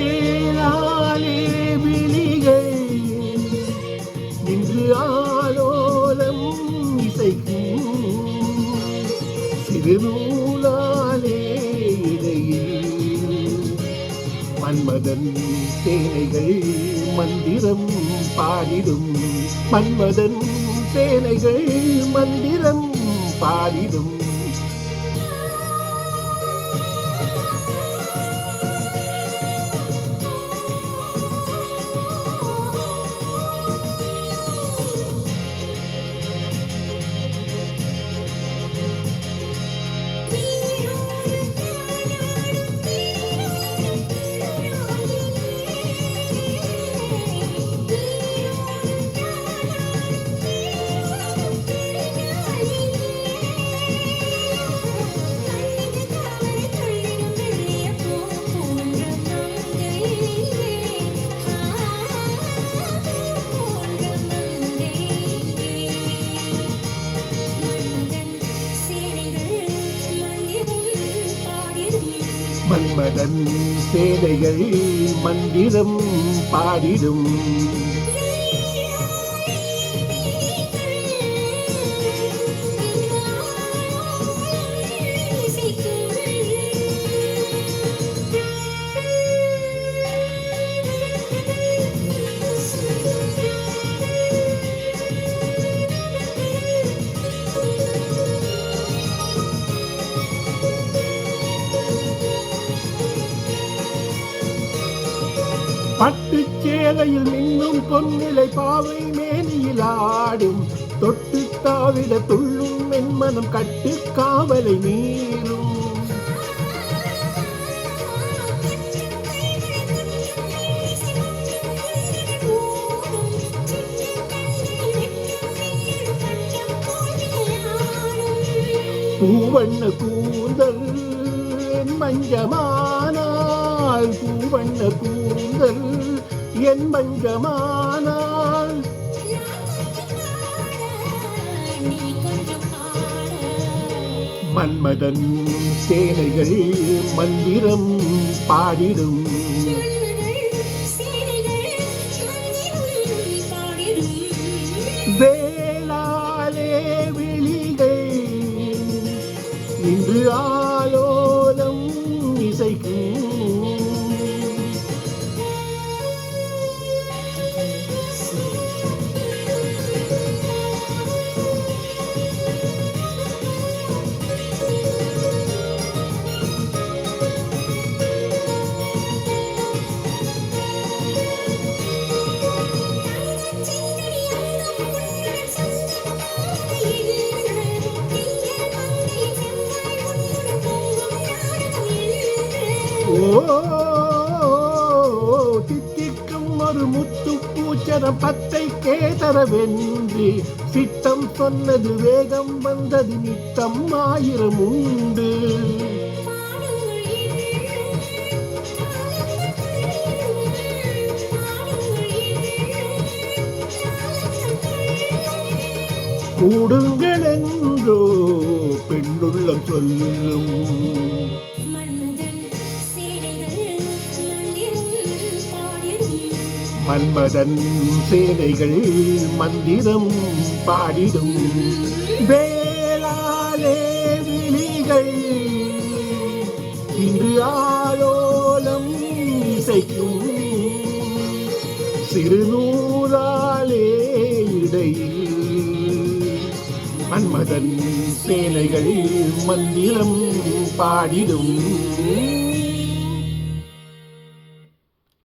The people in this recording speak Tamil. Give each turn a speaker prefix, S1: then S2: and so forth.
S1: வேளாலே விழிகள் நின்று ஆலோலம் இசைக்கும் சிறுநூலாலே இடையில் மன்மதன் சேனைகள் மந்திரம் பாடிடும் மன்மதன் சேனைகள் மந்திரம் பாடிடும் மன்மதன் சேனைகள் மந்திரம் பாடிடும் பட்டுச் சேலையில் மின்னும் பொன்னிலை பாவை மேனியில் ஆடும் தொட்டு தாவிட துள்ளும் மென்மனம் கட்டு காவலை மீறும் பூவண்ண கூந்தல் மஞ்சமானால் பூவண்ண கூந்தல் என் மஞ்சமானால் மன்மதன் சேனைகள் மந்திரம் பாடிடும் வேளாலே விழிகள் இன்று ஆலோலம் இசைக்கும் தித்திக்கும் ஒரு முத்து பூச்சரம் பத்தை கேதரவென்று சித்தம் சொன்னது வேகம் வந்தது நித்தம் ஆயிரம் உண்டு கூடுங்கள் என்றோ பெண்ணுள்ளம் சொல்லும் மன்மதன் சேனைகள் மந்திரம் பாடிடும் வேளாலே விழிகள் இன்று ஆலோலம் இசைக்கும் சிறுநூலாலே இடையில் மன்மதன் சேனைகள் மந்திரம் பாடிடும்